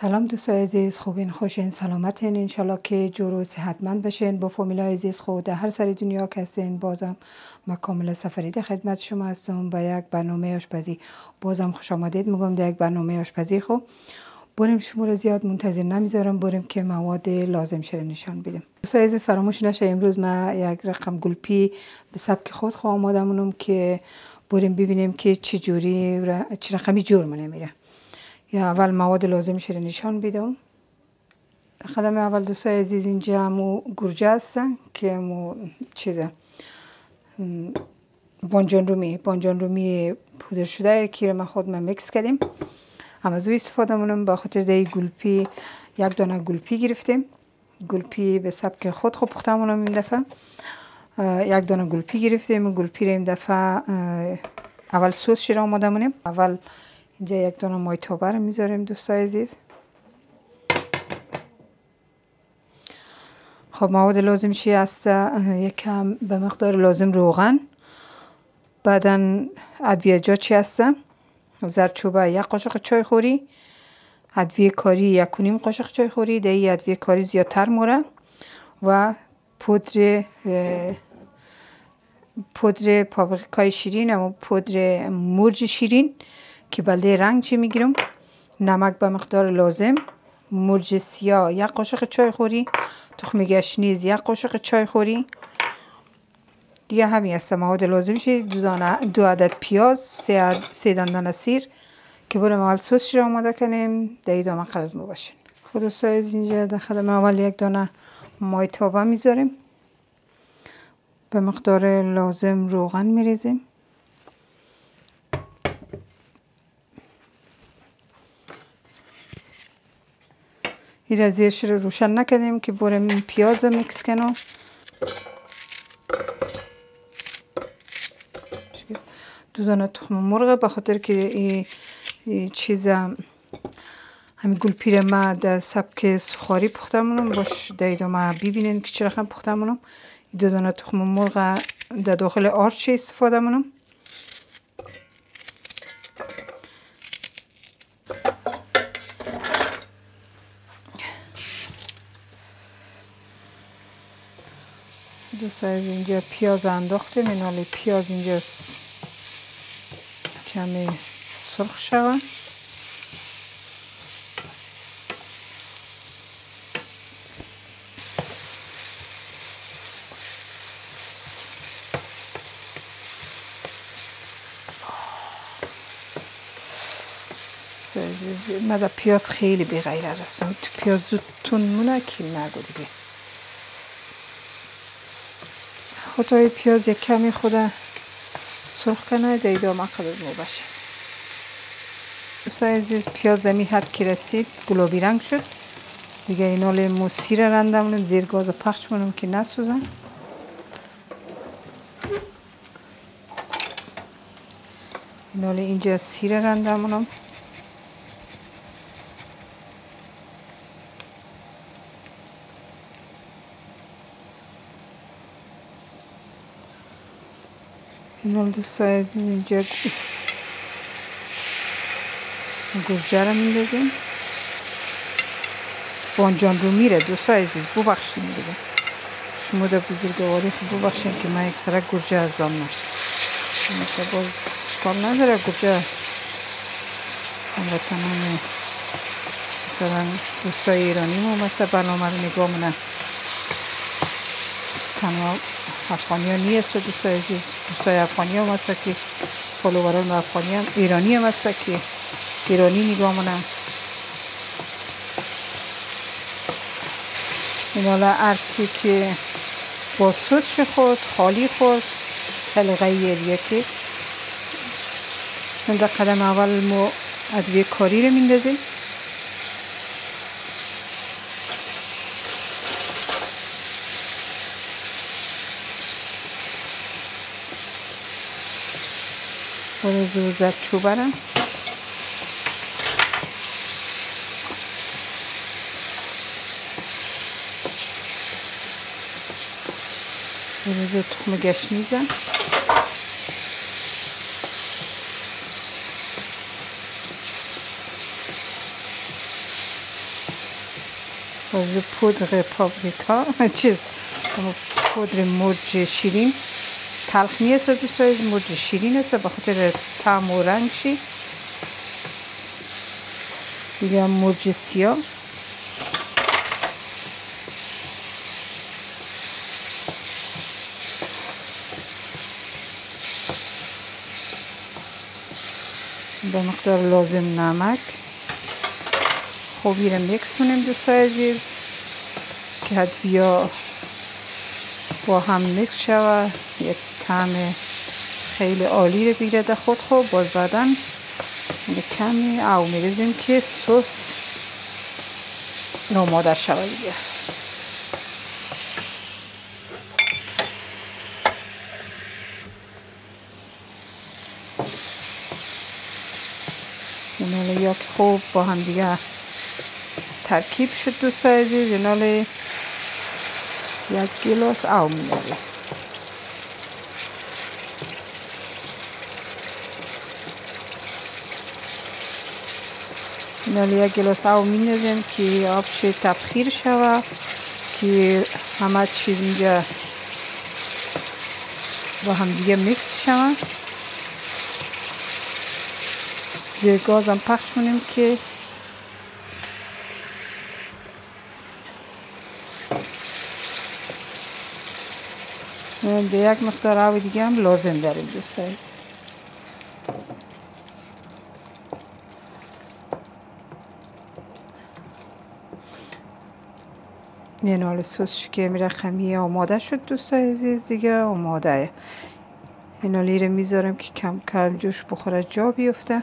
سلام دوستای عزیز، خوبین، خوشین، سلامتین، انشالله که جور و صحتمند بشین. با فامیلای عزیز خود در هر سر دنیا که هستین، بازم ما کامل سفرید خدمت شما هستم با یک برنامه آشپزی. بازم خوش آمدید میگم در یک برنامه آشپزی. خب بریم، شما رو زیاد منتظر نمیذارم، بریم که مواد لازم شده نشان بدیم. دوستای عزیز فراموش نشه امروز ما یک رقم گلپی به سبک خود آماده مونم که بریم ببینیم که چه جوری چه رقمی جور میره. یا اول مواد لازم شده نشان بدم. خدمه اول دوستای عزیز اینجا مو گرجه هستن که مو چیزه بانجان رومی پودر شده که ما خود میکس کردیم. هم از او استفاده مونم با خاطر دی گلپی. یک دانه گلپی گرفتیم، گلپی به سبک خود خوب پخته مونم. این دفعه یک دانه گلپی گرفتیم. گلپی رو این دفعه اول سس شیر آماده مونیم. اول اینجا یک دانه مایتابه رو میذاریم دوستای عزیز. خب مواد لازم چی هست؟ یک کم به مقدار لازم روغن، بعدا ادویه‌جات چی هست؟ زردچوبه یک قاشق چای خوری، ادویه کاری 1.5 قاشق چای خوری. دی ادویه کاری زیادتر موره و پودر پاپریکای شیرین و پودر مرچ شیرین که بلده رنگ چی میگیرم. نمک به مقدار لازم، مرچ سیاه 1 قاشق چای خوری، تخم گشنیز 1 قاشق چای خوری. دیگه همین است مواد لازم شد. 2 عدد پیاز، 3 دندان سیر که بریم اول سس را آماده کنیم. در ادامه قرض مو باشین. خود دوستای از اینجا در خدمه اول یک دانه مایتابه میذاریم، به مقدار لازم روغن میریزیم. این را زیرش رو روشن نکردیم که بریم این پیاز رو میکس کنم. دو دانه تخم مرغ به خاطر که این چیز همین گلپی رو ما در سبک سوخاری پخته مونم. باش در ادامه ببینین که چه رقم پخته مونم. 2 دانه تخم مرغ در داخل آرچ استفاده مونم. دوستای اینجا پیاز انداختیم. این حالی پیاز اینجا کمی سرخ شود. من در پیاز خیلی بی غیرت هستم. تو پیاز زود تون مونه که نگو دیگه. خودای پیاز یک کمی خود سرخ کنه در ادامه قرض مو باشه. دوستای عزیز پیاز دمی حد که رسید گلابی رنگ شد. دیگه اینال مو سیر رنده مونم، زیر گاز پخش مونم که نسوزن. اینال اینجا سیر رنده مونم. اینال دوستای عزیز اینجا گوجه رو میندازیم. بانجان رو میره دوستای عزیز ببخشید دیگه. شما در بزرگواری خوب ببخشید که من یک سر گوجه از آم مثلا باز اشکال نداره. گوجه هموطنان مثلا دوستای ایرانی ما مثلا برنامه رو نگاه مونن. تنها افغانی ها نیست دوستای عزیز. دوستای افغانی هم هست که فالووران افغانی هم ایرانی هم هست که ایرانی نگاه مونن. این حالا ارکی که با سوچ خود خالی خود سلیقه یه که در قدم اول ما ادویه کاری رو میندازیم. برای زردچوبه رو برای تخم گشنیزم باز پودر پاپریکا پودر مرچ شیرین تلخ نیست دوستان، مرچ شیرین است به خاطر طعم و رنگشی. دیگه مرچ سیاه، به مقدار لازم نمک. خوبی رو میکس کنیم دوستان عزیز که حدویا با هم میکس شود، یک طعم خیلی عالی رو بگیره در خود. خوب باز بعدا کمی او میریزیم که سس آماده شود دیگه. ایناله یا که خوب با هم دیگه ترکیب شد دوستان عزیز، ایناله یک گلاس او میریزیم. ایناله یک گلاس او میریزیم که آبش تبخیر شود، که همه چیز اینجا با هم دیگه میکس شود. زیر گاز هم پخش کنیم که یک مقدار آب دیگه هم لازم داریم دوستان عزیز. این حال سس که رقمی آماده شد دوستان عزیز دیگه آماده. این حالی رو میذارم که کم کم جوش بخوره جا بیفته.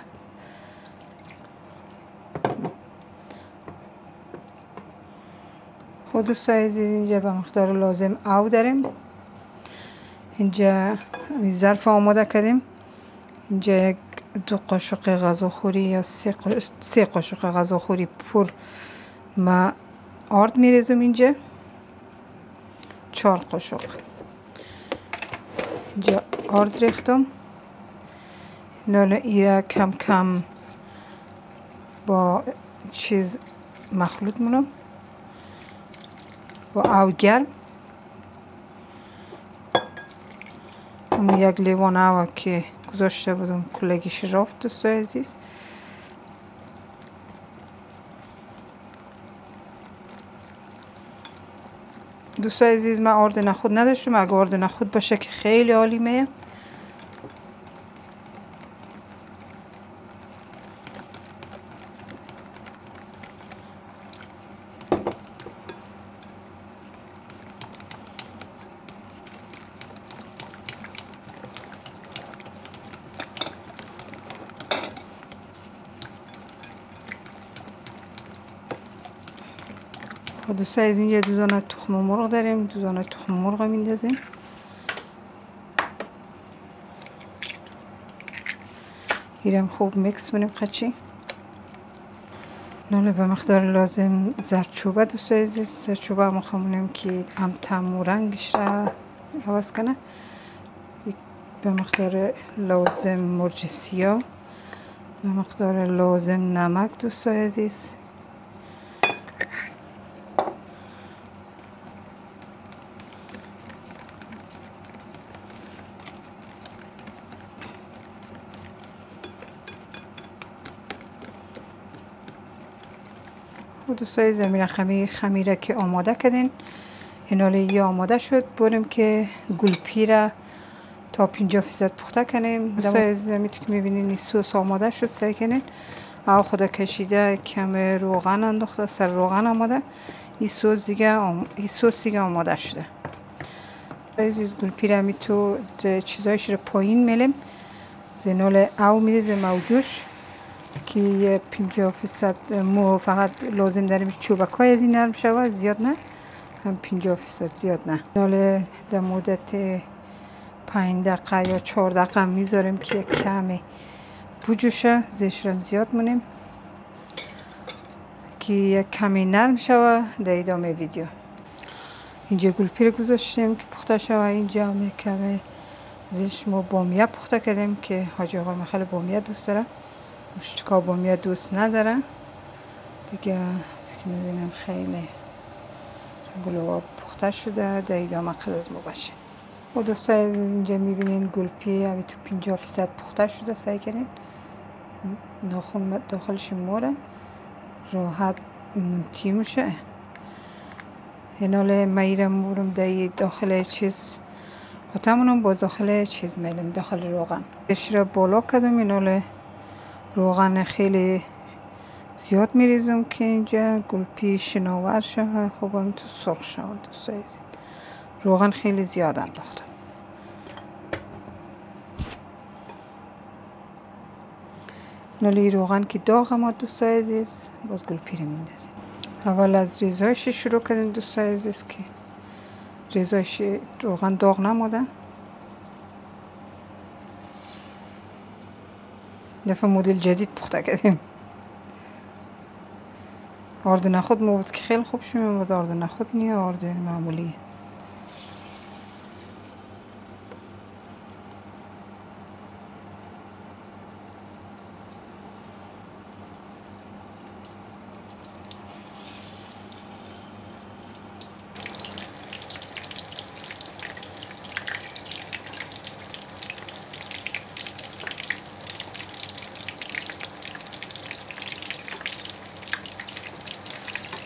خود دوستان عزیز اینجا به مقدار لازم او داریم. اینجا ظرف آماده کردیم. اینجا یک 2 قاشق غذاخوری یا 3 قاشق غذاخوری پر ما آرد میریزم. اینجا 4 قاشق اینجا آرد ریختم. ناله ایره کم کم با چیز مخلوط مونم با او گرم. اون یک لیوان او که گذاشته بودم کلگیش رفت دوستان عزیز. دوستان عزیز من آرد نخود نداشتم، اگه آرد نخود باشه که خیلی عالی میه. دوستان از اینجا 2 دانه تخم مرغ داریم، 2 دانه تخم مرغ میندازیم. اینم خوب میکس کنیم قچی. ناله به مقدار لازم زردچوبه دوستان عزیز، زردچوبه ما خمونیم که هم طعم و رنگش را عوض کنه. به مقدار لازم مرچ سیاه، به مقدار لازم نمک دوستان عزیز. دوستای زمین خمیره که آماده کردین ایناله آماده شد. بریم که گلپی را تا 50% پخته کنیم. دوستای زمین که میبینین این سس آماده شد سعی کنین. او خدا کشیده کم روغن انداخته، سر روغن آماده. این سس دیگه آماده شده. عزیز گلپی را می تو چیزایش رو پایین میلیم. زینال او میریزیم او جوش که 50% مو فقط لازم داریم چوبکای از این نرم شود، زیاد نه، هم 50% زیاد نه. حالا در مدت 5 دقیقه یا 4 دقیقه میذاریم که کمی بجوشه، زیشرم زیاد مونیم که یک کمی نرم شود. در ادامه ویدیو اینجا گلپی رو گذاشتیم که پخته شود. اینجا هم کمی زیش ما بامیه پخته کردیم که حاجی آقا خیلی بامیه دوست داره، مشتکا بامیه دوست نداره دیگه. که میبینم خیلی گلوها پخته شده در ادامه قرض باشه. و دوستای اینجا میبینین گلپی همین تو 50% پخته شده. سعی کنین ناخن داخلش موره راحت منتی میشه. اینال میرم مورم در داخل چیز خودمونم با داخل چیز میلم داخل روغن اشرا بالا کردم. اینال روغن خیلی زیاد میریزم که اینجا گلپی شناور شود. خوبم تو سرخ شود. دوستای عزیز روغن خیلی زیاد انداختم. نالی روغن که داغ ما دوستای عزیز باز گلپی رو میندازیم. اول از ریزایش شروع کردیم دوستای عزیز که ریزایش روغن داغ نموده. دفعه مدل جدید پخته کردیم. آرد نخود ما بود که خیلی خوب شد. بود آرد نخود نیه آرد معمولی.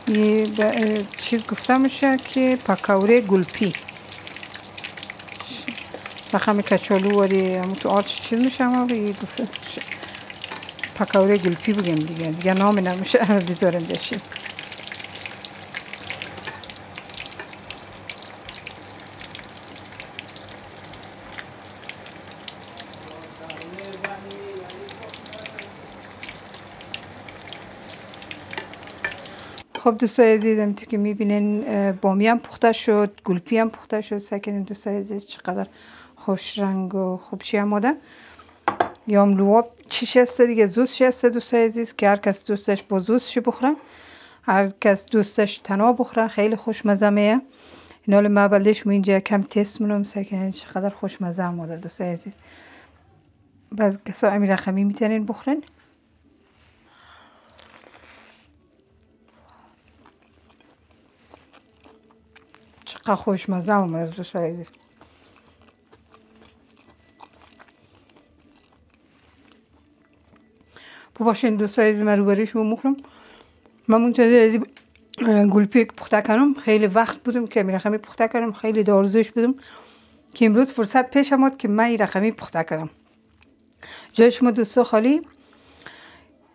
یه چیز گفته میشه که پکوره گلپی رقم کچالو واری همون تو آرچ چیز میشه. اما یه پکوره گلپی بگیم دیگه نام نمیشه بذارم داشتیم. خب دوستای عزیزم تو که میبینین بامی هم پخته شد، گلپی هم پخته شد. سکنین دوستای عزیز چقدر خوش رنگ و خوب آماده. یا هم لواب چی شسته دیگه زوز شسته دوستای عزیز که هر کس دوستش با زوزش بخوره، هر کس دوستش تنها بخوره. خیلی خوشمزه میه. اینا ما بلدش ما اینجا کم تست منم. سکنین چقدر خوشمزه آماده دوستای عزیز. باز کسا امی رقمی میتونین بخورین. چقدر خوشمزه اومد دوستای عزیز. باشین دوستای عزیز من روبروی شما مخرم. من منتظر گلپی پخته کنم. خیلی وقت بودم که می رقمی پخته کردم. خیلی دارزوش بودم که امروز فرصت پیش آمد که من این رقمی پخته کردم. جای شما دوستا خالی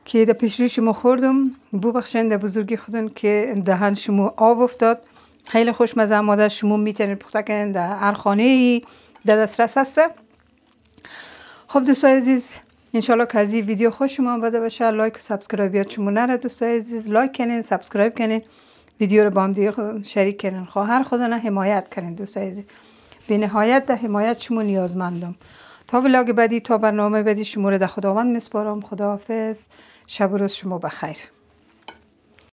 که در پیش روی شما خوردم. ببخشید در بزرگی خودن که دهن شما آب افتاد. خیلی خوشمزه آماده. شما میتونید پخته کنین در هر خانه در دسترس هست. خب دوستای عزیز انشالله که از این ویدیو خوش شما آمده باشه. لایک و سابسکرایب شما نره دوستای عزیز. لایک کنین، سابسکرایب کنین، ویدیو رو با هم دیگه شریک کنین. خواهر خدا نه حمایت کنین دوستای عزیز. به نهایت در حمایت شما نیازمندم. تا ولاگ بعدی، تا برنامه بعدی شما رو در خداوند میسپارم. خداحافظ. شب و روز شما بخیر.